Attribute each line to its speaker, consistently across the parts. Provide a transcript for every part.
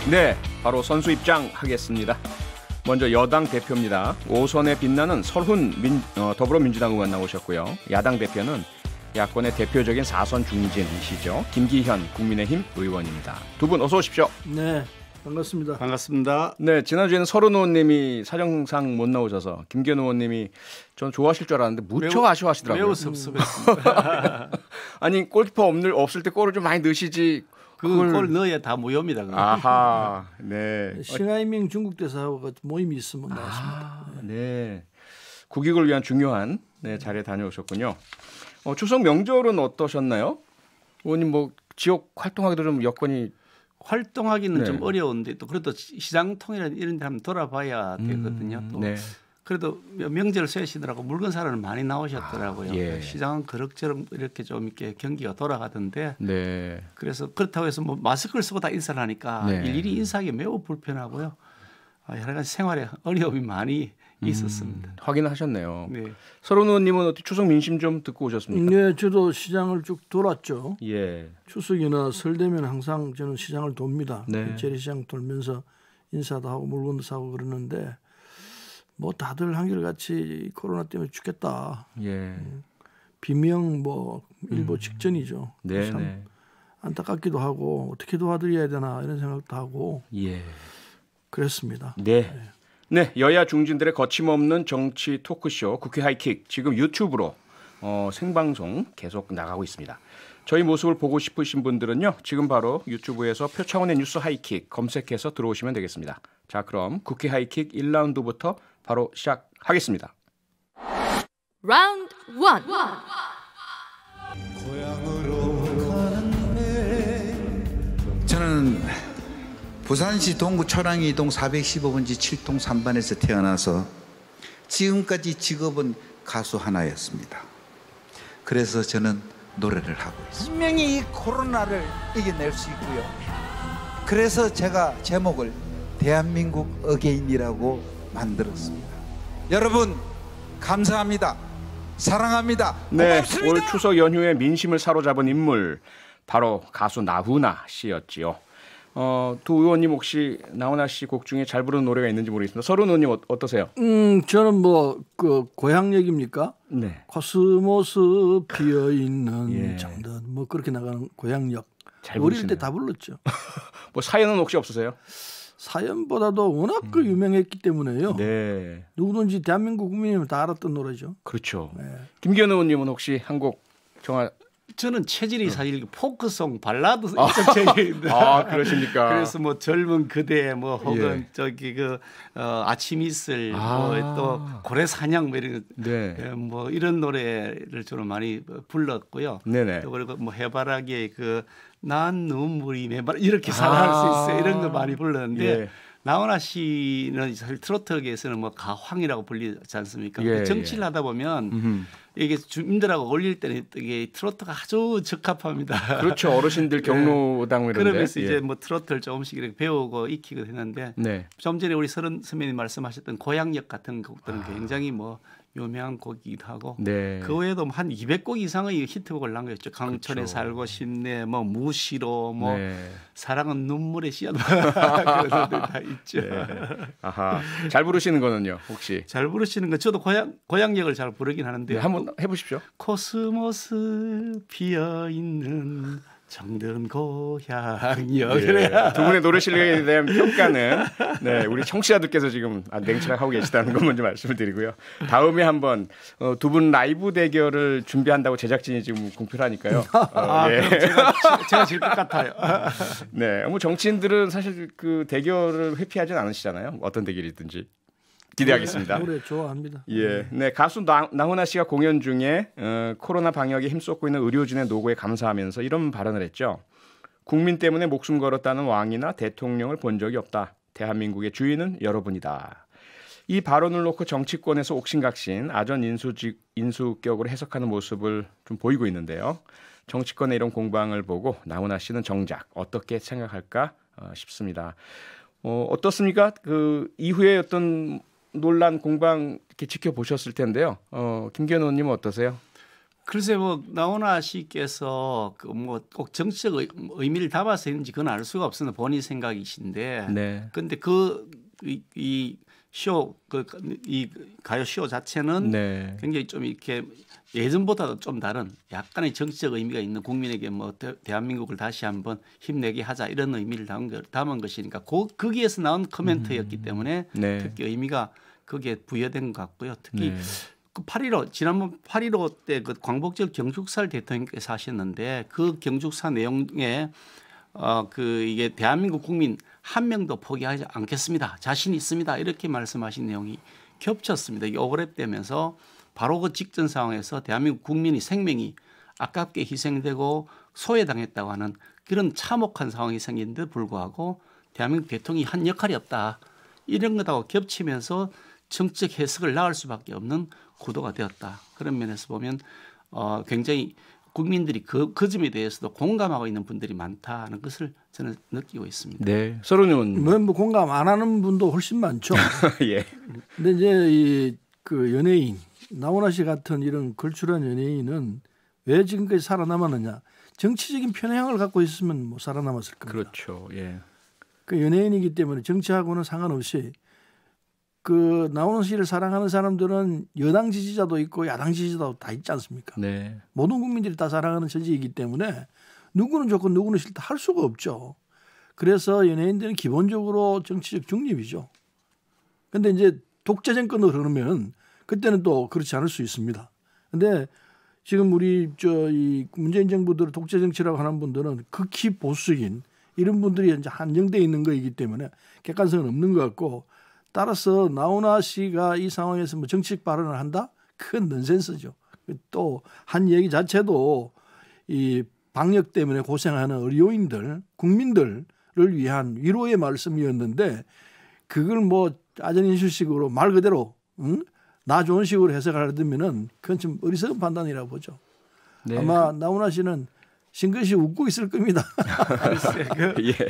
Speaker 1: 네, 바로 선수 입장하겠습니다. 먼저 여당 대표입니다. 5선에 빛나는 설훈 더불어민주당 의원 나오셨고요. 야당 대표는 야권의 대표적인 4선 중진이시죠. 김기현 국민의힘 의원입니다. 두 분 어서 오십시오.
Speaker 2: 네, 반갑습니다.
Speaker 3: 반갑습니다.
Speaker 1: 네, 지난주에는 설훈 의원님이 사정상 못 나오셔서 김기현 의원님이 전 좋아하실 줄 알았는데 무척 아쉬워하시더라고요.
Speaker 3: 매우 섭섭했습니다.
Speaker 1: 아니 골키퍼 없을 때 골을 좀 많이 넣으시지.
Speaker 3: 그걸 넣어야 다 무효입니다.
Speaker 1: 아하, 네.
Speaker 2: 싱하이밍 중국 대사하고 모임이 있으면 나왔습니다.
Speaker 1: 네, 국익을 위한 중요한 자리에 다녀오셨군요. 추석 명절은 어떠셨나요? 의원님 뭐 지역 활동하기도 좀 여건이
Speaker 3: 활동하기는 좀 어려운데 또 그래도 시장통이나 이런 데 한번 돌아봐야 되거든요. 또 그래도 명절 쇠시더라고 물건 사러는 많이 나오셨더라고요. 시장은 그럭저럭 이렇게 좀 이렇게 경기가 돌아가던데. 그래서 그렇다고 해서 뭐 마스크를 쓰고 다 인사를 하니까 일일이 인사하기 매우 불편하고요. 여러 가지 생활에 어려움이 많이 있었습니다.
Speaker 1: 확인하셨네요.
Speaker 3: 네.
Speaker 1: 설훈 의원님은 어떻게 추석 민심 좀 듣고 오셨습니까?
Speaker 2: 네, 저도 시장을 쭉 돌았죠.
Speaker 1: 예.
Speaker 2: 추석이나 설 되면 항상 저는 시장을 돕니다.
Speaker 1: 네.
Speaker 2: 재래시장 돌면서 인사도 하고 물건도 사고 그러는데 뭐 다들 한결같이 코로나 때문에 죽겠다.
Speaker 1: 예.
Speaker 2: 비명 뭐 일보 직전이죠.
Speaker 1: 네.
Speaker 2: 참 안타깝기도 하고 어떻게 도와드려야 되나 이런 생각도 하고.
Speaker 1: 예.
Speaker 2: 그랬습니다.
Speaker 1: 네, 여야 중진들의 거침없는 정치 토크쇼 국회 하이킥 지금 유튜브로 생방송 계속 나가고 있습니다. 저희 모습을 보고 싶으신 분들은요. 지금 바로 유튜브에서 표창원의 뉴스 하이킥 검색해서 들어오시면 되겠습니다. 자, 그럼 국회 하이킥 1라운드부터 바로 시작하겠습니다.
Speaker 4: 라운드 1.
Speaker 5: 저는 부산시 동구 초랑이 동 415번지 7동 3반에서 태어나서 지금까지 직업은 가수 하나였습니다. 그래서 저는 노래를 하고 있습니다.
Speaker 6: 분명히 이 코로나를 이겨낼 수 있고요. 그래서 제가 제목을 대한민국 어게인이라고 만들었습니다. 여러분 감사합니다. 사랑합니다.
Speaker 1: 네,
Speaker 6: 고맙습니다.
Speaker 1: 올 추석 연휴에 민심을 사로잡은 인물 바로 가수 나훈아 씨였지요. 두 의원님 혹시 나훈아 씨 곡 중에 잘 부르는 노래가 있는지 모르겠습니다. 설훈 의원님 어떠세요?
Speaker 2: 저는 뭐 그 고향 얘기입니까?
Speaker 1: 네.
Speaker 2: 코스모스 피어 있는 장단 뭐 그렇게 나가는 고향역. 어릴 때 다 불렀죠.
Speaker 1: 뭐 사연은 혹시 없으세요?
Speaker 2: 사연보다도 워낙 그 유명했기 때문에요.
Speaker 1: 네.
Speaker 2: 누구든지 대한민국 국민이면 다 알았던 노래죠.
Speaker 1: 그렇죠. 김기현 의원님은 혹시 한 곡 정말
Speaker 3: 저는 체질이 사실 포크송 발라드 이쪽 체질인데.
Speaker 1: 그러십니까?
Speaker 3: 그래서 뭐 젊은 그대 뭐 혹은 저기 그 아침 이슬 뭐 또 고래 사냥 뭐 이런 뭐 이런 노래를 저는 많이 불렀고요.
Speaker 1: 네네.
Speaker 3: 또 그리고 뭐 해바라기의 그 난 눈물이 매발 이렇게 사랑할 수 있어 이런 거 많이 불렀는데. 나훈아 씨는 사실 트로트계에서는 뭐 가황이라고 불리지 않습니까? 정치를 하다 보면 이게 주민들하고 어울릴 때는 이게 트로트가 아주 적합합니다.
Speaker 1: 그렇죠. 어르신들 경로당 이런데.
Speaker 3: 그러면서 이제 뭐 트로트를 조금씩 이렇게 배우고 익히고 했는데 좀 전에 우리 설은 선배님 말씀하셨던 고향역 같은 곡들은 굉장히 뭐 유명한 곡이기도 하고 그 외에도 한 200곡 이상의 히트곡을 남겼죠. 강촌에 살고 싶네, 뭐 무시로, 뭐 사랑은 눈물의 씨앗 그런 노래 다 있죠.
Speaker 1: 아하, 잘 부르시는 거는요, 혹시?
Speaker 3: 잘 부르시는 건 저도 고향역을 잘 부르긴 하는데
Speaker 1: 한번 해보십시오.
Speaker 3: 코스모스 피어 있는 정든 고향역.
Speaker 1: 두 분의 노래 실력에 대한 평가는 우리 청취자들께서 지금 냉철하게 하고 계시다는 것 먼저 말씀을 드리고요. 다음에 한번 두 분 라이브 대결을 준비한다고 제작진이 지금 공표를 하니까요.
Speaker 3: 그럼 제가 질 것 같아요.
Speaker 1: 뭐 정치인들은 사실 그 대결을 회피하진 않으시잖아요. 어떤 대결이든지. 기대하겠습니다.
Speaker 2: 노래 좋아합니다.
Speaker 1: 가수 나훈아 씨가 공연 중에 코로나 방역에 힘쏟고 있는 의료진의 노고에 감사하면서 이런 발언을 했죠. 국민 때문에 목숨 걸었다는 왕이나 대통령을 본 적이 없다. 대한민국의 주인은 여러분이다. 이 발언을 놓고 정치권에서 옥신각신 아전 인수격으로 해석하는 모습을 좀 보이고 있는데요. 정치권의 이런 공방을 보고 나훈아 씨는 정작 어떻게 생각할까 싶습니다. 어떻습니까? 그 이후에 어떤 논란 공방 이렇게 지켜보셨을 텐데요. 김기현 의원님은 어떠세요?
Speaker 3: 글쎄 뭐 나훈아 씨께서 그 뭐 꼭 정치적 의미를 담아서 했는지 그건 알 수가 없습니다. 본인 생각이신데.
Speaker 1: 네.
Speaker 3: 근데 이 가요 쇼 자체는
Speaker 1: 네.
Speaker 3: 굉장히 좀 이렇게 예전보다도 좀 다른 약간의 정치적 의미가 있는 국민에게 뭐 대한민국을 다시 한번 힘내게 하자 이런 의미를 담은 것이니까 거기에서 나온 코멘트였기 때문에
Speaker 1: 네.
Speaker 3: 특히 의미가 거기에 부여된 것 같고요. 특히
Speaker 1: 네.
Speaker 3: 그 8.15 지난번 8.15 때 그 광복절 경축사를 대통령께서 하셨는데 그 경축사 내용에 이게 대한민국 국민 한 명도 포기하지 않겠습니다. 자신 있습니다. 이렇게 말씀하신 내용이 겹쳤습니다. 이게 오버랩되면서 바로 그 직전 상황에서 대한민국 국민의 생명이 아깝게 희생되고 소외당했다고 하는 그런 참혹한 상황이 생긴데 불구하고 대한민국 대통령이 한 역할이 없다. 이런 것하고 겹치면서 정책 해석을 낳을 수밖에 없는 구도가 되었다. 그런 면에서 보면 굉장히 국민들이 그 점에 대해서도 공감하고 있는 분들이 많다는 것을 저는 느끼고 있습니다.
Speaker 1: 네, 서른은
Speaker 2: 뭐 공감 안 하는 분도 훨씬 많죠.
Speaker 1: 예.
Speaker 2: 근데 이제 그 연예인 나훈아 씨 같은 이런 걸출한 연예인은 왜 지금까지 살아남았느냐? 정치적인 편향을 갖고 있으면 뭐 살아남았을 겁니다.
Speaker 1: 그렇죠. 예.
Speaker 2: 그 연예인이기 때문에 정치하고는 상관없이 그 나훈아 씨를 사랑하는 사람들은 여당 지지자도 있고 야당 지지자도 다 있지 않습니까?
Speaker 1: 네.
Speaker 2: 모든 국민들이 다 사랑하는 처지이기 때문에 누구는 좋고 누구는 싫다 할 수가 없죠. 그래서 연예인들은 기본적으로 정치적 중립이죠. 그런데 이제 독재 정권으로 흐르면 그때는 또 그렇지 않을 수 있습니다. 그런데 지금 우리 이 문재인 정부들 독재 정치라고 하는 분들은 극히 보수적인 이런 분들이 이제 한정돼 있는 거이기 때문에 객관성은 없는 것 같고 따라서 나훈아 씨가 이 상황에서 뭐 정치적 발언을 한다? 큰 넌센스죠. 또 한 얘기 자체도 이 방역 때문에 고생하는 의료인들, 국민들을 위한 위로의 말씀이었는데 그걸 뭐 아전인수식으로 말 그대로 나 좋은 식으로 해석하려면은 그건 좀 어리석은 판단이라고 보죠.
Speaker 1: 네.
Speaker 2: 아마 나훈아 씨는 싱긋이 웃고 있을 겁니다.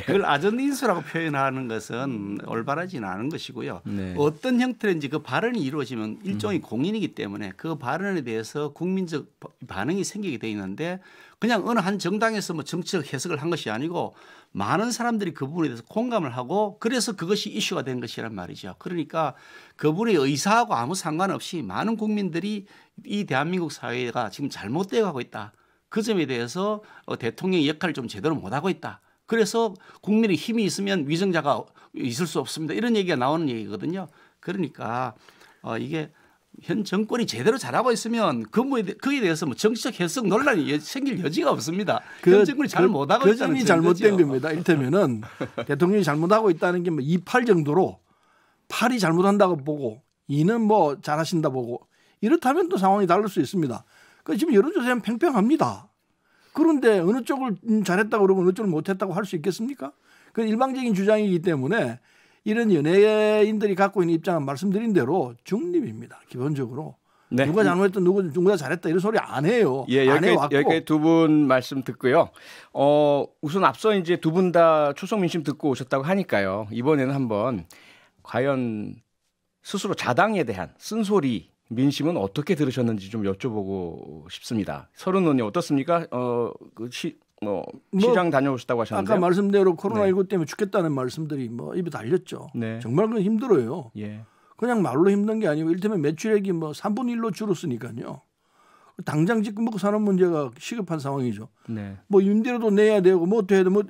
Speaker 3: 그걸 아전인수라고 표현하는 것은 올바르지는 않은 것이고요.
Speaker 1: 네.
Speaker 3: 어떤 형태인지 그 발언이 이루어지면 일종의 공인이기 때문에 그 발언에 대해서 국민적 반응이 생기게 돼 있는데 그냥 어느 한 정당에서 뭐 정치적 해석을 한 것이 아니고 많은 사람들이 그 부분에 대해서 공감을 하고 그래서 그것이 이슈가 된 것이란 말이죠. 그러니까 그분의 의사하고 아무 상관없이 많은 국민들이 이 대한민국 사회가 지금 잘못되어 가고 있다. 그 점에 대해서 대통령의 역할을 좀 제대로 못하고 있다. 그래서 국민의 힘이 있으면 위정자가 있을 수 없습니다. 이런 얘기가 나오는 얘기거든요. 그러니까 이게 현 정권이 제대로 잘하고 있으면 거기에 대해서 뭐 정치적 해석 논란이 생길 여지가 없습니다. 현 정권이 잘 못하고 있다는
Speaker 2: 점이 잘못된 겁니다. 이를테면은 대통령이 잘못하고 있다는 게 뭐 2.8 정도로 8이 잘못한다고 보고 2는 뭐 잘하신다 보고 이렇다면 또 상황이 다를 수 있습니다. 지금 여론조사는 팽팽합니다. 그런데 어느 쪽을 잘했다고 그러고 어느 쪽을 못했다고 할 수 있겠습니까? 그건 일방적인 주장이기 때문에 이런 연예인들이 갖고 있는 입장은 말씀드린 대로 중립입니다. 기본적으로.
Speaker 1: 네.
Speaker 2: 누가 잘못했든 누가 잘했다 이런 소리 안 해요.
Speaker 1: 예,
Speaker 2: 안 해왔고.
Speaker 1: 여기까지 두 분 말씀 듣고요. 우선 앞서 이제 두 분 다 초성 민심 듣고 오셨다고 하니까요. 이번에는 한번 과연 스스로 자당에 대한 쓴소리 민심은 어떻게 들으셨는지 좀 여쭤보고 싶습니다. 서른원이 어떻습니까? 시장 다녀오셨다고 하셨는데요.
Speaker 2: 아까 말씀대로 코로나19 때문에 죽겠다는 말씀들이 뭐 입에 달렸죠.
Speaker 1: 네.
Speaker 2: 정말 그건 힘들어요.
Speaker 1: 예.
Speaker 2: 그냥 말로 힘든 게 아니고 이를테면 매출액이 뭐 3분의 1로 줄었으니까요. 당장 지금 먹고 사는 문제가 시급한 상황이죠.
Speaker 1: 네.
Speaker 2: 뭐 임대료도 내야 되고 뭐 어떻게 해야 돼. 뭐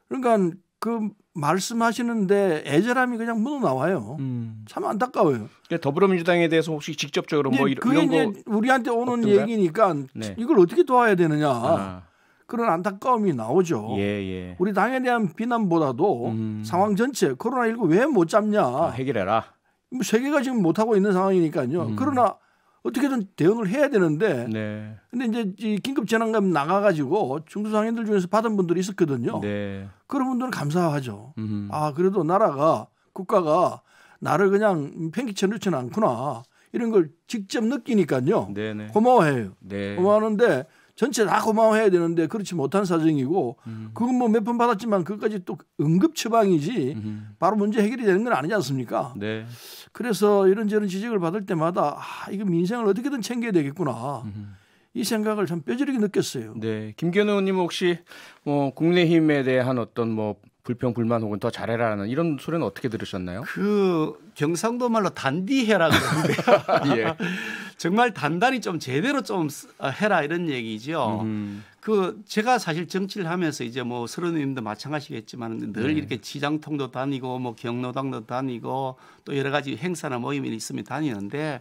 Speaker 2: 그러니까 그 말씀하시는데 애절함이 그냥 묻어 나와요. 참 안타까워요.
Speaker 1: 더불어민주당에 대해서 혹시 직접적으로 뭐
Speaker 2: 그게
Speaker 1: 이런 거
Speaker 2: 이제 우리한테 오는
Speaker 1: 없던가요?
Speaker 2: 얘기니까
Speaker 1: 네.
Speaker 2: 이걸 어떻게 도와야 되느냐. 그런 안타까움이 나오죠.
Speaker 1: 예.
Speaker 2: 우리 당에 대한 비난보다도 상황 전체 코로나19 왜 못 잡냐.
Speaker 1: 해결해라.
Speaker 2: 뭐 세계가 지금 못 하고 있는 상황이니까요. 그러나 어떻게든 대응을 해야 되는데.
Speaker 1: 네.
Speaker 2: 근데 이제 이 긴급 재난금 나가가지고 중소상인들 중에서 받은 분들이 있었거든요.
Speaker 1: 네.
Speaker 2: 그런 분들은 감사하죠. 그래도 국가가 나를 그냥 팽개쳐 놓지는 않구나. 이런 걸 직접 느끼니까요.
Speaker 1: 네네.
Speaker 2: 고마워해요.
Speaker 1: 네.
Speaker 2: 고마워하는데 전체 다 고마워해야 되는데 그렇지 못한 사정이고 그건 뭐 몇 번 받았지만 그것까지 또 응급 처방이지 바로 문제 해결이 되는 건 아니지 않습니까?
Speaker 1: 네.
Speaker 2: 그래서 이런저런 지적을 받을 때마다 이거 민생을 어떻게든 챙겨야 되겠구나. 이 생각을 참 뼈저리게 느꼈어요.
Speaker 1: 네, 김기현 의원님 혹시 국민의힘에 대한 어떤 불평 불만 혹은 더 잘해라는 이런 소리는 어떻게 들으셨나요?
Speaker 3: 그 경상도 말로 단디해라 그러는데요. 예. 정말 단단히 좀 제대로 좀 해라 이런 얘기죠. 그 제가 사실 정치를 하면서 이제 뭐 서른 의원님도 마찬가지겠지만 늘 이렇게 시장통도 다니고 뭐 경로당도 다니고 또 여러 가지 행사나 모임이 있으면 다니는데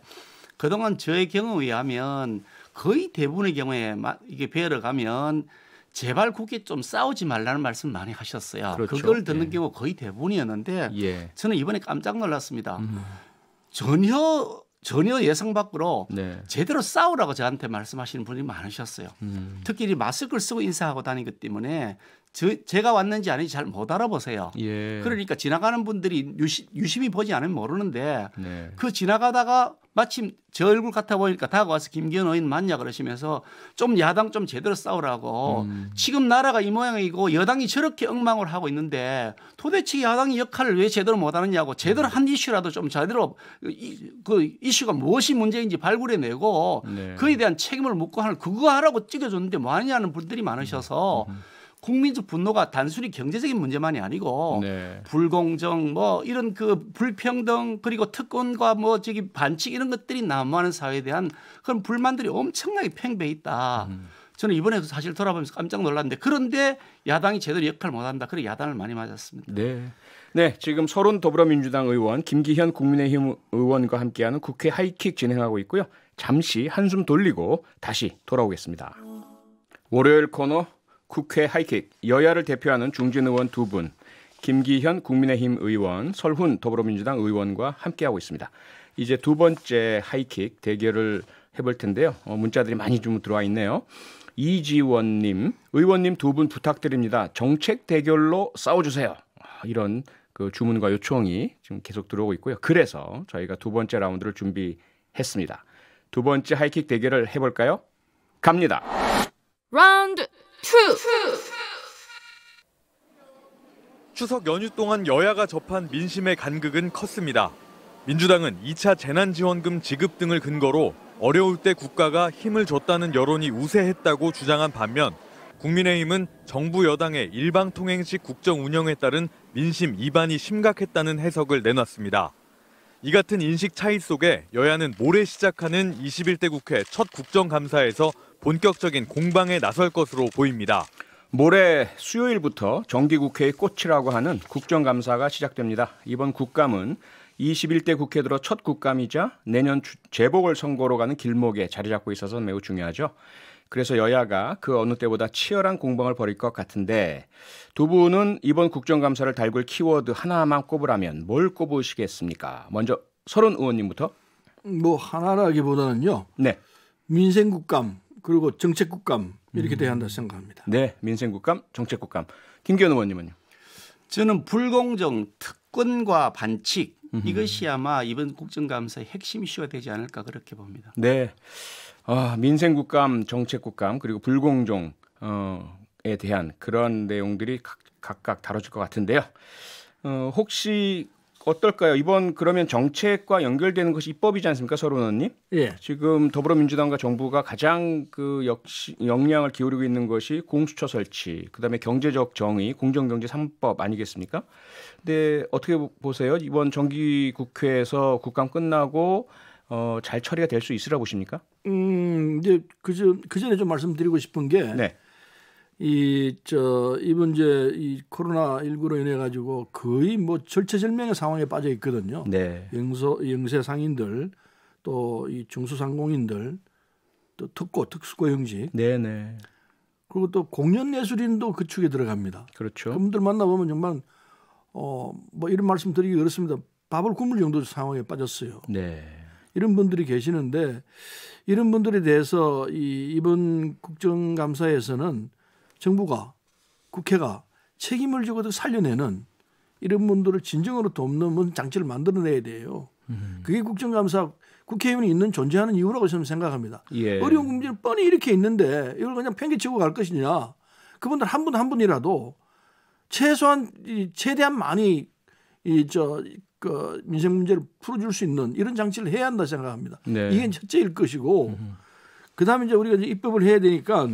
Speaker 3: 그동안 저의 경험에 의하면 거의 대부분의 경우에 이게 뵈러 가면 제발 국회 좀 싸우지 말라는 말씀 많이 하셨어요. 그렇죠. 그걸 듣는 경우 거의 대부분이었는데 저는 이번에 깜짝 놀랐습니다. 전혀 예상 밖으로 제대로 싸우라고 저한테 말씀하시는 분이 많으셨어요. 특히 이 마스크를 쓰고 인사하고 다니기 때문에 제가 왔는지 아닌지 잘 못 알아보세요. 그러니까 지나가는 분들이 유심히 보지 않으면 모르는데 그 지나가다가 마침 저 얼굴 같아 보니까 다가와서 김기현 의원 맞냐 그러시면서 좀 야당 좀 제대로 싸우라고 지금 나라가 이 모양이고 여당이 저렇게 엉망을 하고 있는데 도대체 야당이 역할을 왜 제대로 못하느냐고 제대로 한 이슈라도 좀 제대로 그 이슈가 무엇이 문제인지 발굴해내고 그에 대한 책임을 묻고 하는 그거 하라고 찍어줬는데 뭐 하냐는 분들이 많으셔서 국민적 분노가 단순히 경제적인 문제만이 아니고 불공정 뭐 이런 그 불평등 그리고 특권과 뭐 저기 반칙 이런 것들이 난무하는 사회에 대한 그런 불만들이 엄청나게 팽배해 있다. 저는 이번에도 사실 돌아보면서 깜짝 놀랐는데 그런데 야당이 제대로 역할을 못한다. 그래 야단을 많이 맞았습니다.
Speaker 1: 네, 지금 서른 더불어민주당 의원 김기현 국민의힘 의원과 함께하는 국회 하이킥 진행하고 있고요. 잠시 한숨 돌리고 다시 돌아오겠습니다. 월요일 코너 국회 하이킥 여야를 대표하는 중진 의원 두 분 김기현 국민의힘 의원 설훈 더불어민주당 의원과 함께하고 있습니다. 이제 두 번째 하이킥 대결을 해볼 텐데요. 문자들이 많이 좀 들어와 있네요. 이지원님 의원님 두 분 부탁드립니다. 정책 대결로 싸워주세요. 이런 그 주문과 요청이 지금 계속 들어오고 있고요. 그래서 저희가 두 번째 라운드를 준비했습니다. 두 번째 하이킥 대결을 해볼까요? 갑니다.
Speaker 4: 라운드 2.
Speaker 7: 추석 연휴 동안 여야가 접한 민심의 간극은 컸습니다. 민주당은 2차 재난지원금 지급 등을 근거로 어려울 때 국가가 힘을 줬다는 여론이 우세했다고 주장한 반면 국민의힘은 정부 여당의 일방통행식 국정 운영에 따른 민심 이반이 심각했다는 해석을 내놨습니다. 이 같은 인식 차이 속에 여야는 모레 시작하는 21대 국회 첫 국정감사에서 본격적인 공방에 나설 것으로 보입니다.
Speaker 1: 모레 수요일부터 정기국회의 꽃이라고 하는 국정감사가 시작됩니다. 이번 국감은 21대 국회 들어 첫 국감이자 내년 재보궐선거로 가는 길목에 자리 잡고 있어서 매우 중요하죠. 그래서 여야가 그 어느 때보다 치열한 공방을 벌일 것 같은데 두 분은 이번 국정감사를 달굴 키워드 하나만 꼽으라면 뭘 꼽으시겠습니까? 먼저 설훈 의원님부터.
Speaker 2: 뭐 하나라기보다는요. 민생국감 그리고 정책국감 이렇게 돼야 한다 생각합니다.
Speaker 1: 네, 민생국감, 정책국감. 김기현 의원님은요?
Speaker 3: 저는 불공정, 특권과 반칙 이것이 아마 이번 국정감사의 핵심 이슈가 되지 않을까 그렇게 봅니다.
Speaker 1: 네, 민생국감, 정책국감 그리고 불공정에 대한 그런 내용들이 각각 다뤄질 것 같은데요. 혹시 어떨까요? 이번 그러면 정책과 연결되는 것이 입법이지 않습니까, 설훈 의원님? 지금 더불어민주당과 정부가 가장 그 역시 역량을 기울이고 있는 것이 공수처 설치, 그다음에 경제적 정의, 공정경제 3법 아니겠습니까? 근데 어떻게 보세요? 이번 정기국회에서 국감 끝나고 잘 처리가 될 수 있으라 보십니까?
Speaker 2: 이제 그 전에 좀 말씀드리고 싶은 게. 이번 이 코로나 19로 인해 가지고 거의 뭐 절체절명의 상황에 빠져 있거든요. 영세 상인들 또 이 중소상공인들 또 특수고용직 그리고 또 공연예술인도 그 축에 들어갑니다.
Speaker 1: 그렇죠.
Speaker 2: 그분들 만나보면 정말 뭐 이런 말씀 드리기 어렵습니다. 밥을 굶을 정도 상황에 빠졌어요. 이런 분들이 계시는데 이런 분들에 대해서 이번 국정감사에서는 정부가 국회가 책임을 지고 살려내는 이런 분들을 진정으로 돕는 장치를 만들어내야 돼요. 그게 국정감사 국회의원이 있는 존재하는 이유라고 저는 생각합니다. 어려운 문제는 뻔히 이렇게 있는데 이걸 그냥 팽개치고 갈 것이냐. 그분들 한 분 한 분이라도 최소한 최대한 많이 민생 문제를 풀어줄 수 있는 이런 장치를 해야 한다 생각합니다. 이게 첫째일 것이고 그다음에 이제 우리가 이제 입법을 해야 되니까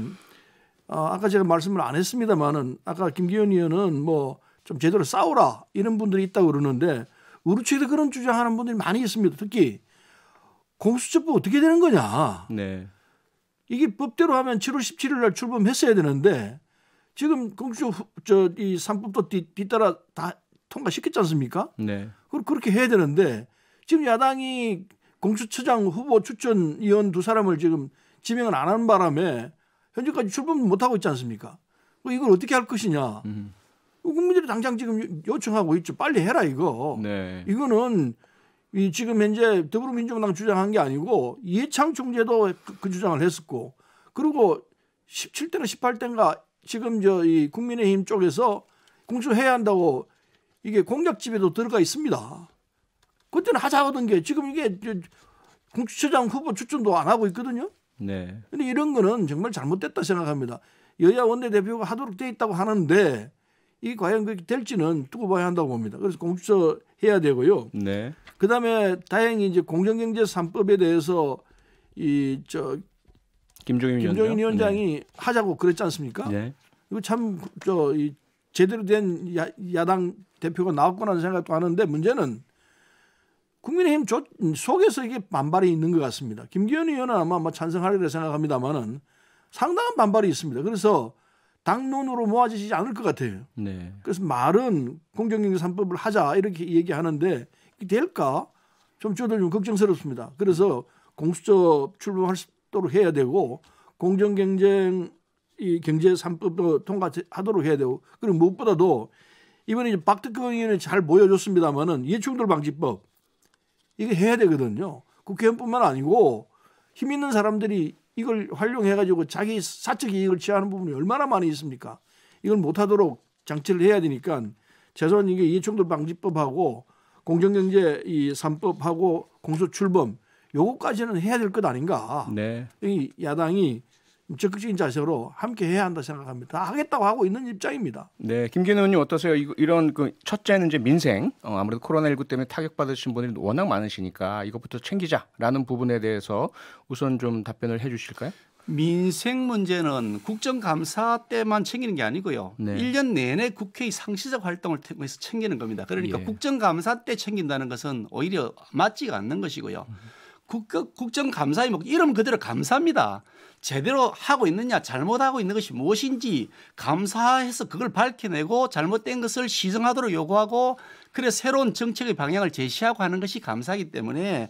Speaker 2: 아까 제가 말씀을 안 했습니다만은 아까 김기현 의원은 뭐 좀 제대로 싸우라 이런 분들이 있다고 그러는데 우리 측에서 그런 주장하는 분들이 많이 있습니다. 특히 공수처법 어떻게 되는 거냐.
Speaker 1: 네.
Speaker 2: 이게 법대로 하면 7월 17일 날 출범했어야 되는데 지금 공수처 이 3법도 뒤따라 다 통과시켰지 않습니까?
Speaker 1: 네.
Speaker 2: 그렇게 해야 되는데 지금 야당이 공수처장 후보 추천위원 2사람을 지금 지명을 안 하는 바람에 현재까지 출범 못 하고 있지 않습니까? 이걸 어떻게 할 것이냐? 국민들이 당장 지금 요청하고 있죠. 빨리 해라 이거.
Speaker 1: 네.
Speaker 2: 이거는 지금 현재 더불어민주당 주장한 게 아니고 이해창 총재도 그 주장을 했었고 그리고 17대나 18대인가 지금 이 국민의힘 쪽에서 공수해야 한다고 이게 공약집에도 들어가 있습니다. 그때는 하자 하던 게 지금 이게 공수처장 후보 추천도 안 하고 있거든요.
Speaker 1: 네.
Speaker 2: 근데 이런 거는 정말 잘못됐다 생각합니다. 여야 원내대표가 하도록 돼 있다고 하는데 이게 과연 그렇게 될지는 두고 봐야 한다고 봅니다. 그래서 공수처 해야 되고요.
Speaker 1: 네.
Speaker 2: 그다음에 다행히 이제 공정경제 3법에 대해서 김종인 위원장이 하자고 그랬지 않습니까?
Speaker 1: 네.
Speaker 2: 이거 참 제대로 된 야당 대표가 나왔구나 생각도 하는데 문제는 국민의힘 속에서 이게 반발이 있는 것 같습니다. 김기현 의원은 아마 찬성하리라 생각합니다만은 상당한 반발이 있습니다. 그래서 당론으로 모아지지 않을 것 같아요.
Speaker 1: 네.
Speaker 2: 그래서 말은 공정경제 3법을 하자 이렇게 얘기하는데 이게 될까? 저도 좀 걱정스럽습니다. 그래서 공수처 출범할 수 있도록 해야 되고 공정경제 3법도 통과하도록 해야 되고 그리고 무엇보다도 이번에 이제 박덕흠 의원이 잘 보여줬습니다만은 이해충돌 방지법 이게 해야 되거든요. 국회의원뿐만 아니고 힘 있는 사람들이 이걸 활용해가지고 자기 사적 이익을 취하는 부분이 얼마나 많이 있습니까? 이걸 못하도록 장치를 해야 되니까 최소한 이게 이해충돌 방지법하고 공정경제 3법하고 공수출범 요거까지는 해야 될 것 아닌가?
Speaker 1: 네.
Speaker 2: 이 야당이 적극적인 자세로 함께 해야 한다 생각합니다. 다 하겠다고 하고 있는 입장입니다.
Speaker 1: 네, 김기현 의원님 어떠세요? 이런 첫째는 이제 민생, 아무래도 코로나19 때문에 타격받으신 분들이 워낙 많으시니까 이것부터 챙기자라는 부분에 대해서 우선 좀 답변을 해주실까요?
Speaker 3: 민생 문제는 국정감사 때만 챙기는 게 아니고요.
Speaker 1: 네.
Speaker 3: 1년 내내 국회의 상시적 활동을 통해서 챙기는 겁니다. 그러니까
Speaker 1: 예.
Speaker 3: 국정감사 때 챙긴다는 것은 오히려 맞지가 않는 것이고요. 국정감사의 이름 그대로 감사입니다. 제대로 하고 있느냐 잘못하고 있는 것이 무엇인지 감사해서 그걸 밝혀내고 잘못된 것을 시정하도록 요구하고 그래 새로운 정책의 방향을 제시하고 하는 것이 감사이기 때문에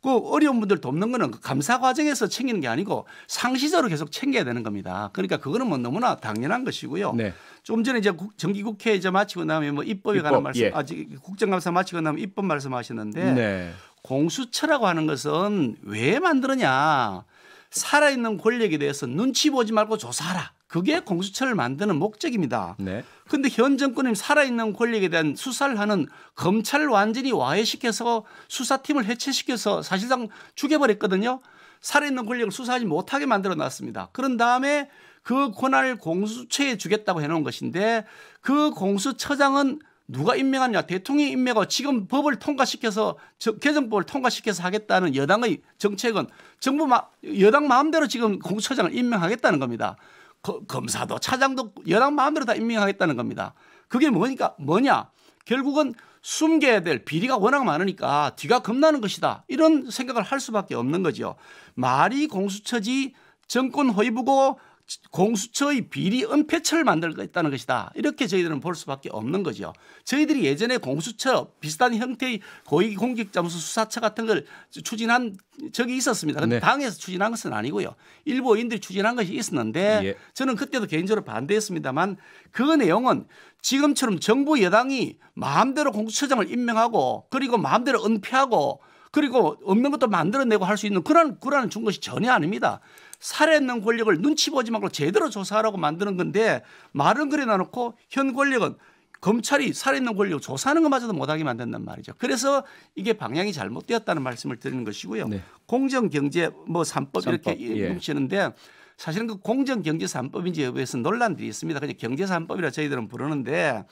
Speaker 3: 그 어려운 분들 돕는 거는 감사 과정에서 챙기는 게 아니고 상시적으로 계속 챙겨야 되는 겁니다. 그러니까 그거는 뭐 너무나 당연한 것이고요.
Speaker 1: 네.
Speaker 3: 좀 전에 이제 정기국회 이제 마치고 나면 뭐 입법에 관한 말씀,
Speaker 1: 예.
Speaker 3: 아직 국정감사 마치고 나면 입법 말씀하셨는데
Speaker 1: 네.
Speaker 3: 공수처라고 하는 것은 왜 만들었냐? 살아있는 권력에 대해서 눈치 보지 말고 조사하라. 그게 공수처를 만드는 목적입니다.
Speaker 1: 네.
Speaker 3: 그런데 현 정권이 살아있는 권력에 대한 수사를 하는 검찰을 완전히 와해시켜서 수사팀을 해체시켜서 사실상 죽여버렸거든요. 살아있는 권력을 수사하지 못하게 만들어 놨습니다. 그런 다음에 그 권한을 공수처에 주겠다고 해놓은 것인데 그 공수처장은 누가 임명하냐? 대통령이 임명하고 지금 법을 통과시켜서 개정법을 통과시켜서 하겠다는 여당의 정책은 여당 마음대로 지금 공수처장을 임명하겠다는 겁니다. 검사도 차장도 여당 마음대로 다 임명하겠다는 겁니다. 그게 뭐냐? 결국은 숨겨야 될 비리가 워낙 많으니까 뒤가 겁나는 것이다. 이런 생각을 할 수밖에 없는 거죠. 말이 공수처지 정권 허위부고 공수처의 비리 은폐처를 만들겠다는 것이다. 이렇게 저희들은 볼 수밖에 없는 거죠. 저희들이 예전에 공수처 비슷한 형태의 고위공직자무소 수사처 같은 걸 추진한 적이 있었습니다. 그런데
Speaker 1: 네.
Speaker 3: 당에서 추진한 것은 아니고요. 일부 의원들이 추진한 것이 있었는데
Speaker 1: 예.
Speaker 3: 저는 그때도 개인적으로 반대했습니다만 그 내용은 지금처럼 정부 여당이 마음대로 공수처장을 임명하고 그리고 마음대로 은폐하고 그리고 없는 것도 만들어내고 할 수 있는 그런 권한을 준 것이 전혀 아닙니다. 살아있는 권력을 눈치 보지 말고 제대로 조사하라고 만드는 건데 말은 그래 놔놓고 현 권력은 검찰이 살아있는 권력을 조사하는 것마저도 못하게 만든단 말이죠. 그래서 이게 방향이 잘못되었다는 말씀을 드리는 것이고요.
Speaker 1: 네.
Speaker 3: 공정경제 3법 이렇게
Speaker 1: 예.
Speaker 3: 뭉치는데 사실은 그 공정경제 3법인지 여부에서 논란들이 있습니다. 그냥 경제 3법이라 저희들은 부르는데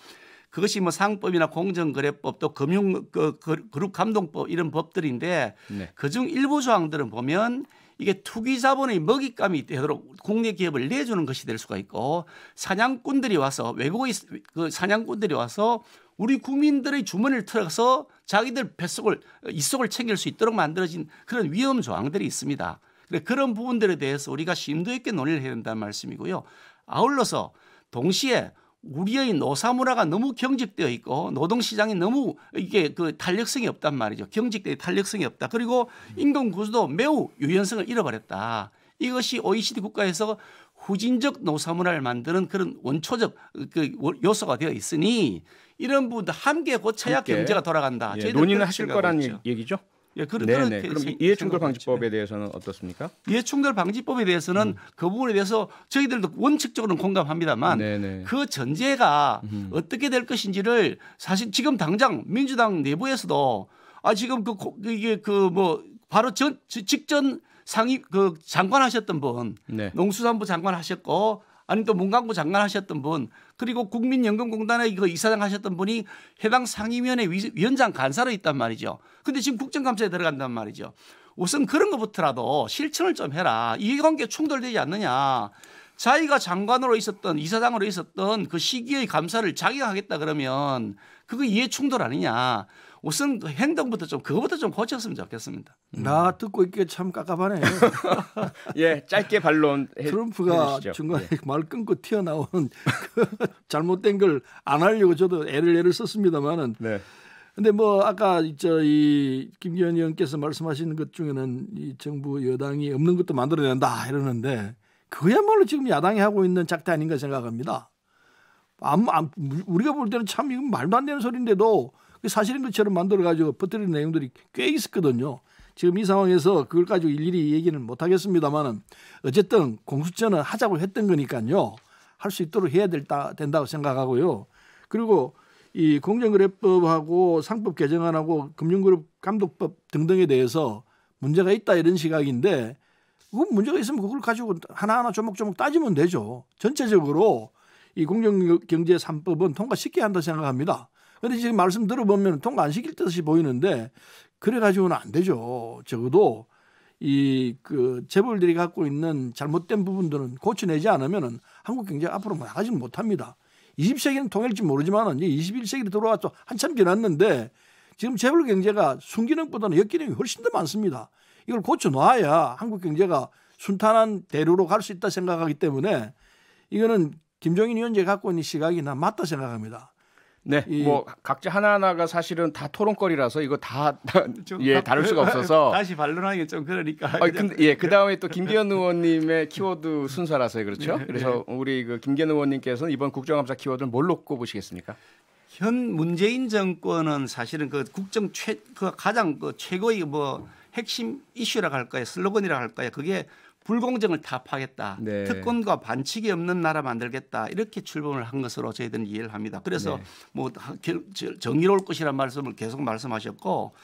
Speaker 3: 그것이 상법이나 공정거래법 또 금융 그룹감독법 이런 법들인데
Speaker 1: 네.
Speaker 3: 그중 일부 조항들은 보면 이게 투기 자본의 먹잇감이 되도록 국내 기업을 내주는 것이 될 수가 있고 사냥꾼들이 와서 외국의 그 사냥꾼들이 와서 우리 국민들의 주머니를 털어서 자기들 뱃속을 이속을 챙길 수 있도록 만들어진 그런 위험 조항들이 있습니다. 그런 부분들에 대해서 우리가 심도 있게 논의를 해야 된다는 말씀이고요. 아울러서 동시에 우리의 노사 문화가 너무 경직되어 있고 노동시장이 너무 이게 그 탄력성이 없단 말이죠. 경직되어 탄력성이 없다. 그리고 임금 구조도 매우 유연성을 잃어버렸다. 이것이 OECD 국가에서 후진적 노사 문화를 만드는 그런 원초적 그 요소가 되어 있으니 이런 부분도 함께 고쳐야 경제가 돌아간다.
Speaker 1: 예, 논의는 하실 거라는 얘기죠?
Speaker 3: 예, 그럼
Speaker 1: 이해충돌방지법에 대해서는 어떻습니까?
Speaker 3: 이해충돌방지법에 대해서는 그 부분에 대해서 저희들도 원칙적으로는 공감합니다만 그 전제가 어떻게 될 것인지를 사실 지금 당장 민주당 내부에서도 지금 이게 바로 직전 상임 장관 하셨던 분, 농수산부 장관 하셨고 아니 또 문광부 장관 하셨던 분 그리고 국민연금공단의 그 이사장 하셨던 분이 해당 상임위원회 위원장 간사로 있단 말이죠. 근데 지금 국정감사에 들어간단 말이죠. 우선 그런 것부터라도 실천을 좀 해라. 이해관계 충돌되지 않느냐. 자기가 장관으로 있었던 이사장으로 있었던 그 시기의 감사를 자기가 하겠다 그러면 그거 이해충돌 아니냐. 우선 행동부터 그거부터 좀 고쳤으면 좋겠습니다.
Speaker 2: 나 듣고 있기에 참 깝깝하네.
Speaker 1: 예, 짧게 반론해
Speaker 2: 트럼프가
Speaker 1: 해주시죠.
Speaker 2: 중간에 말 끊고 튀어나온 그 잘못된 걸 안 하려고 저도 애를 썼습니다만은. 근데 아까 이 김기현 의원께서 말씀하시는 것 중에는 이 정부 여당이 없는 것도 만들어낸다 이러는데 그야말로 지금 야당이 하고 있는 작태 아닌가 생각합니다. 우리가 볼 때는 참 이건 말도 안 되는 소리인데도 사실인 것처럼 만들어가지고 퍼뜨리는 내용들이 꽤 있었거든요. 지금 이 상황에서 그걸 가지고 일일이 얘기는 못하겠습니다만은 어쨌든 공수처는 하자고 했던 거니까요. 할 수 있도록 해야 된다고 생각하고요. 그리고 이 공정거래법하고 상법 개정안하고 금융그룹 감독법 등등에 대해서 문제가 있다 이런 시각인데 그 문제가 있으면 그걸 가지고 하나하나 조목조목 따지면 되죠. 전체적으로 이 공정경제 3법은 통과시켜야 한다 생각합니다. 그런데 지금 말씀 들어보면 통과 안 시킬 듯이 보이는데 그래가지고는 안 되죠. 적어도 그 재벌들이 갖고 있는 잘못된 부분들은 고쳐내지 않으면 한국 경제가 앞으로 나가지는 못합니다. 20세기는 통할지 모르지만 이제 21세기로 들어와서 한참 지났는데 지금 재벌 경제가 순기능보다는 역기능이 훨씬 더 많습니다. 이걸 고쳐놔야 한국 경제가 순탄한 대로로 갈 수 있다 생각하기 때문에 이거는 김종인 위원장이 갖고 있는 시각이 난 맞다 생각합니다.
Speaker 1: 네, 각자 하나하나가 사실은 다 토론거리라서 이거 다 다룰 수가 없어서
Speaker 3: 다시 반론하기 좀 그러니까.
Speaker 1: 근데 그 다음에 또 김기현 의원님의 키워드 순서라서요, 그렇죠? 그래서 우리 그 김기현 의원님께서는 이번 국정감사 키워드를 뭘로 꼽으시겠습니까?
Speaker 3: 현 문재인 정권은 사실은 그 국정 가장 최고의 핵심 이슈라고 할까요, 슬로건이라고 할까요, 그게 불공정을 타파하겠다. 특권과 반칙이 없는 나라 만들겠다. 이렇게 출범을 한 것으로 저희들은 이해를 합니다. 그래서 정의로울 것이라는 말씀을 계속 말씀하셨고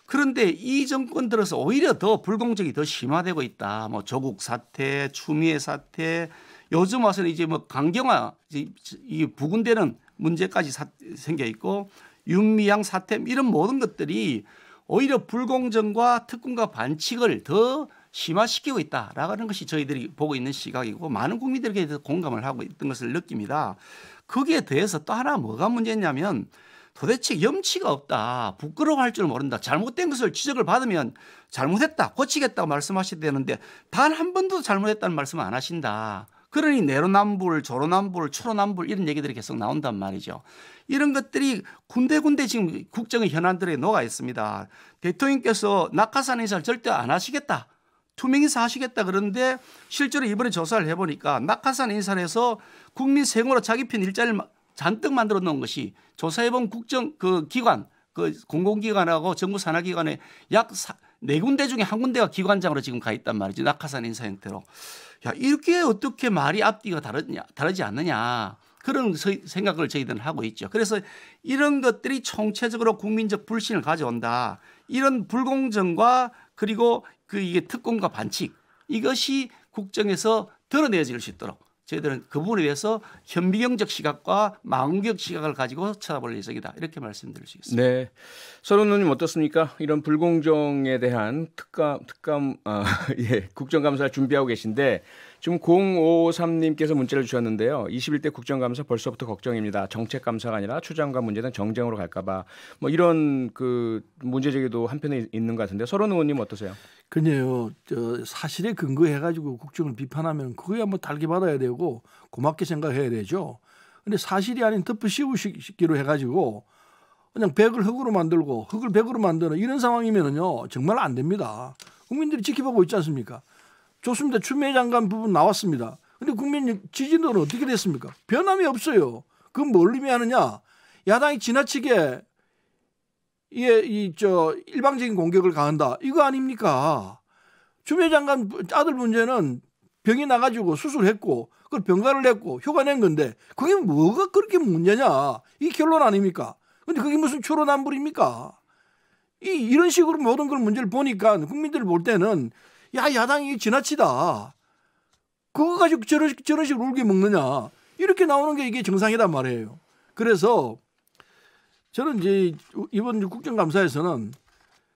Speaker 3: 그런데 이 정권 들어서 오히려 더 불공정이 더 심화되고 있다. 조국 사태, 추미애 사태, 요즘 와서는 이제 강경화, 이 부근되는 문제까지 생겨 있고 윤미향 사태 이런 모든 것들이 오히려 불공정과 특권과 반칙을 더 심화시키고 있다라는 것이 저희들이 보고 있는 시각이고 많은 국민들에게 대해서 공감을 하고 있던 것을 느낍니다. 거기에 대해서 또 하나 뭐가 문제냐면 도대체 염치가 없다. 부끄러워할 줄 모른다. 잘못된 것을 지적을 받으면 잘못했다. 고치겠다고 말씀하셔야 되는데 단 한 번도 잘못했다는 말씀을 안 하신다. 그러니 내로남불, 조로남불, 초로남불 이런 얘기들이 계속 나온단 말이죠. 이런 것들이 군데군데 지금 국정의 현안들에 녹아 있습니다. 대통령께서 낙하산 인사를 절대 안 하시겠다. 투명인사 하시겠다 그런데 실제로 이번에 조사를 해보니까 낙하산 인사를 해서 국민 세금으로 자기 편 일자리를 잔뜩 만들어 놓은 것이 조사해본 국정 기관, 공공기관하고 정부 산하기관에 약 4군데 중에 한 군데가 기관장으로 지금 가 있단 말이죠. 낙하산 인사 형태로. 야, 이렇게 어떻게 말이 앞뒤가 다르지 않느냐. 그런 생각을 저희들은 하고 있죠. 그래서 이런 것들이 총체적으로 국민적 불신을 가져온다. 이런 불공정과 그리고 이게 특권과 반칙 이것이 국정에서 드러내질 수 있도록 저희들은 그 부분에 대해서 현미경적 시각과 망원경 시각을 가지고 쳐다볼 예정이다. 이렇게 말씀드릴 수 있습니다.
Speaker 1: 네, 서른 의원님 어떻습니까? 이런 불공정에 대한 예, 국정감사를 준비하고 계신데 지금 053님께서 문자를 주셨는데요. 21대 국정감사 벌써부터 걱정입니다. 정책감사가 아니라 추장과 문제는 정쟁으로 갈까봐 뭐 이런 그 문제제기도 한편에 있는 것 같은데 서른 의원님 어떠세요?
Speaker 2: 그래요. 사실에 근거해가지고 국정을 비판하면 그거야 뭐 달게 받아야 되고 고맙게 생각해야 되죠. 근데 사실이 아닌 덮어 씌우기로 해가지고 그냥 백을 흙으로 만들고 흙을 백으로 만드는 이런 상황이면은요 정말 안 됩니다. 국민들이 지켜보고 있지 않습니까? 좋습니다. 추미애 장관 부분 나왔습니다. 근데 국민 지지도는 어떻게 됐습니까? 변함이 없어요. 그건 뭘 의미하느냐? 야당이 지나치게 일방적인 공격을 가한다. 이거 아닙니까? 추미애 장관 아들 문제는 병이 나가지고 수술했고 그걸 병가를 냈고 휴가 낸 건데 그게 뭐가 그렇게 문제냐? 이게 결론 아닙니까? 근데 그게 무슨 초로남불입니까? 이런 식으로 모든 걸 문제를 보니까 국민들이 볼 때는 야당이 지나치다. 그거 가지고 저런 식으로 울게 먹느냐. 이렇게 나오는 게 이게 정상이란 말이에요. 그래서 저는 이제 이번 국정감사에서는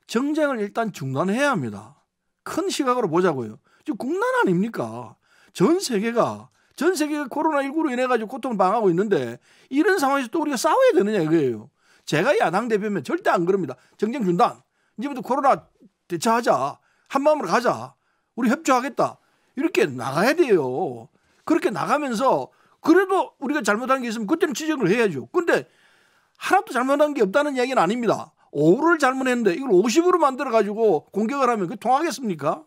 Speaker 2: 정쟁을 일단 중단해야 합니다. 큰 시각으로 보자고요. 지금 국난 아닙니까? 전 세계가 코로나19로 인해 가지고 고통을 당하고 있는데 이런 상황에서 또 우리가 싸워야 되느냐 이거예요. 제가 야당 대표면 절대 안 그럽니다. 정쟁 중단. 이제부터 코로나 대처하자. 한마음으로 가자. 우리 협조하겠다. 이렇게 나가야 돼요. 그렇게 나가면서 그래도 우리가 잘못한 게 있으면 그때는 지적을 해야죠. 근데 하나도 잘못한 게 없다는 이야기는 아닙니다. 5를 잘못했는데 이걸 50으로 만들어가지고 공격을 하면 그게 통하겠습니까?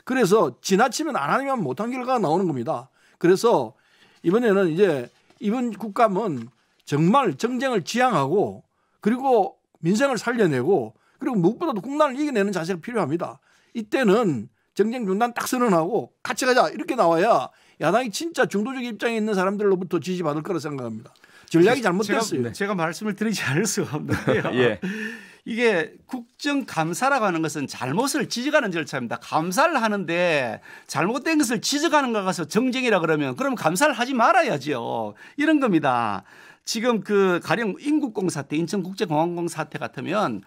Speaker 2: 그래서 지나치면 안 하면 못한 결과가 나오는 겁니다. 그래서 이번에는 이제 이번 국감은 정말 정쟁을 지향하고 그리고 민생을 살려내고 그리고 무엇보다도 국난을 이겨내는 자세가 필요합니다. 이때는 정쟁 중단 딱 선언하고 같이 가자 이렇게 나와야 야당이 진짜 중도적 입장에 있는 사람들로부터 지지받을 거라 생각합니다. 전략이 잘못됐어요.
Speaker 3: 제가 말씀을 드리지 않을 수가 없는데요.
Speaker 1: 예.
Speaker 3: 이게 국정감사라고 하는 것은 잘못을 지적하는 절차입니다. 감사를 하는데 잘못된 것을 지적하는 거 가서 정쟁이라 그러면 감사를 하지 말아야죠. 이런 겁니다. 지금 가령 인국공 사태, 인천국제공항공 사태 같으면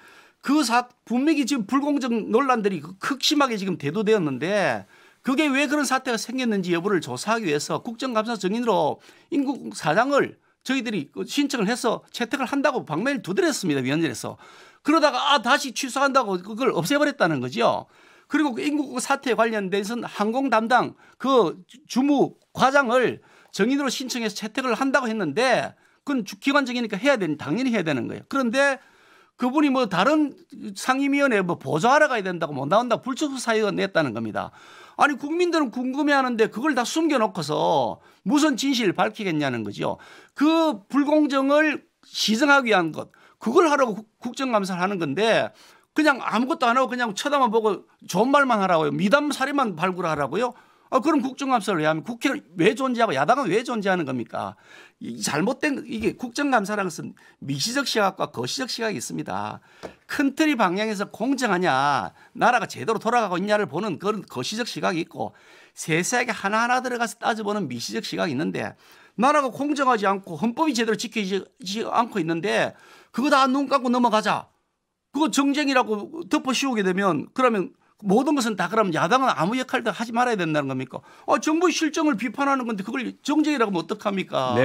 Speaker 3: 분명히 지금 불공정 논란들이 극심하게 지금 대두되었는데 그게 왜 그런 사태가 생겼는지 여부를 조사하기 위해서 국정감사 정인으로 인국공 사장을 저희들이 신청을 해서 채택을 한다고 방면을 두드렸습니다. 위원회에서. 그러다가 다시 취소한다고 그걸 없애버렸다는 거죠. 그리고 인국공 사태에 관련돼서는 항공 담당 주무 과장을 정인으로 신청해서 채택을 한다고 했는데 그건 기관적이니까 당연히 해야 되는 거예요. 그런데 그분이 다른 상임위원회 보조하러 가야 된다고 못 나온다고 불출석 사유가 냈다는 겁니다. 아니 국민들은 궁금해하는데 그걸 다 숨겨놓고서 무슨 진실을 밝히겠냐는 거죠. 그 불공정을 시정하기 위한 것 그걸 하라고 국정감사를 하는 건데 그냥 아무것도 안 하고 그냥 쳐다만 보고 좋은 말만 하라고요. 미담 사례만 발굴하라고요. 그럼 국정감사를 왜 하면 국회를 왜 존재하고 야당은 왜 존재하는 겁니까? 이게 국정감사라는 것은 미시적 시각과 거시적 시각이 있습니다. 큰 틀이 방향에서 공정하냐 나라가 제대로 돌아가고 있냐를 보는 그런 거시적 시각이 있고 세세하게 하나하나 들어가서 따져보는 미시적 시각이 있는데 나라가 공정하지 않고 헌법이 제대로 지켜지지 않고 있는데 그거 다 눈 감고 넘어가자. 그거 정쟁이라고 덮어 씌우게 되면 그러면 모든 것은 다 그러면 야당은 아무 역할도 하지 말아야 된다는 겁니까? 정부의 실정을 비판하는 건데 그걸 정쟁이라고 하면 어떡합니까?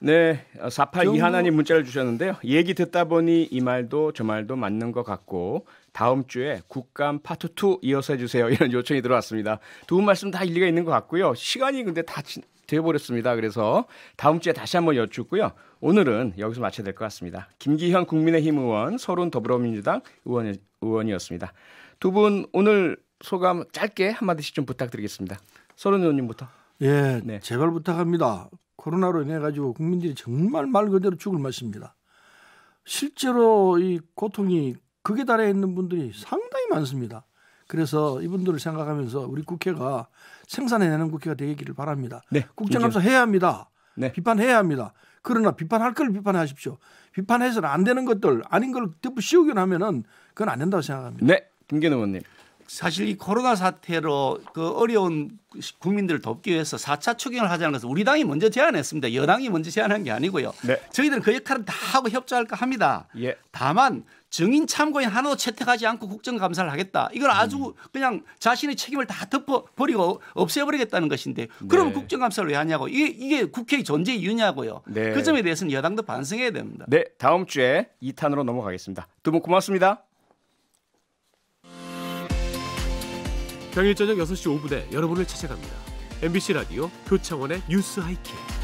Speaker 1: 네. 482 하나님 문자를 주셨는데요. 얘기 듣다 보니 이 말도 저 말도 맞는 것 같고 다음 주에 국감 파트 2 이어서 해주세요. 이런 요청이 들어왔습니다. 두 분 말씀 다 일리가 있는 것 같고요. 시간이 근데 다 돼버렸습니다. 그래서 다음 주에 다시 한번 여쭙고요. 오늘은 여기서 마쳐야 될 것 같습니다. 김기현 국민의힘 의원, 서른 더불어민주당 의원이었습니다. 두 분 오늘 소감 짧게 한마디씩 좀 부탁드리겠습니다. 서른 의원님부터.
Speaker 2: 예, 네. 제발 부탁합니다. 코로나로 인해 가지고 국민들이 정말 말 그대로 죽을 맛입니다. 실제로 이 고통이 극에 달해 있는 분들이 상당히 많습니다. 그래서 이분들을 생각하면서 우리 국회가 생산해내는 국회가 되기를 바랍니다.
Speaker 1: 네,
Speaker 2: 국정감사 해야 합니다.
Speaker 1: 네.
Speaker 2: 비판해야 합니다. 그러나 비판할 걸 비판하십시오. 비판해서는 안 되는 것들 아닌 걸 덮어 씌우기만 하면은 그건 안 된다고 생각합니다.
Speaker 1: 네, 김기현 의원님.
Speaker 3: 사실 이 코로나 사태로 그 어려운 국민들을 돕기 위해서 4차 추경을 하자는 것은 우리 당이 먼저 제안했습니다. 여당이 먼저 제안한 게 아니고요.
Speaker 1: 네.
Speaker 3: 저희들은 그 역할은 다 하고 협조할까 합니다.
Speaker 1: 예.
Speaker 3: 다만 증인 참고인 하나도 채택하지 않고 국정감사를 하겠다. 이건 아주 그냥 자신의 책임을 다 덮어버리고 없애버리겠다는 것인데 그럼 국정감사를 왜 하냐고. 이게 국회의 존재 이유냐고요.
Speaker 1: 네.
Speaker 3: 그 점에 대해서는 여당도 반성해야 됩니다.
Speaker 1: 네, 다음 주에 2탄으로 넘어가겠습니다. 두 분 고맙습니다.
Speaker 8: 평일 저녁 6시 5분에 여러분을 찾아갑니다. MBC 라디오 표창원의 뉴스 하이킥.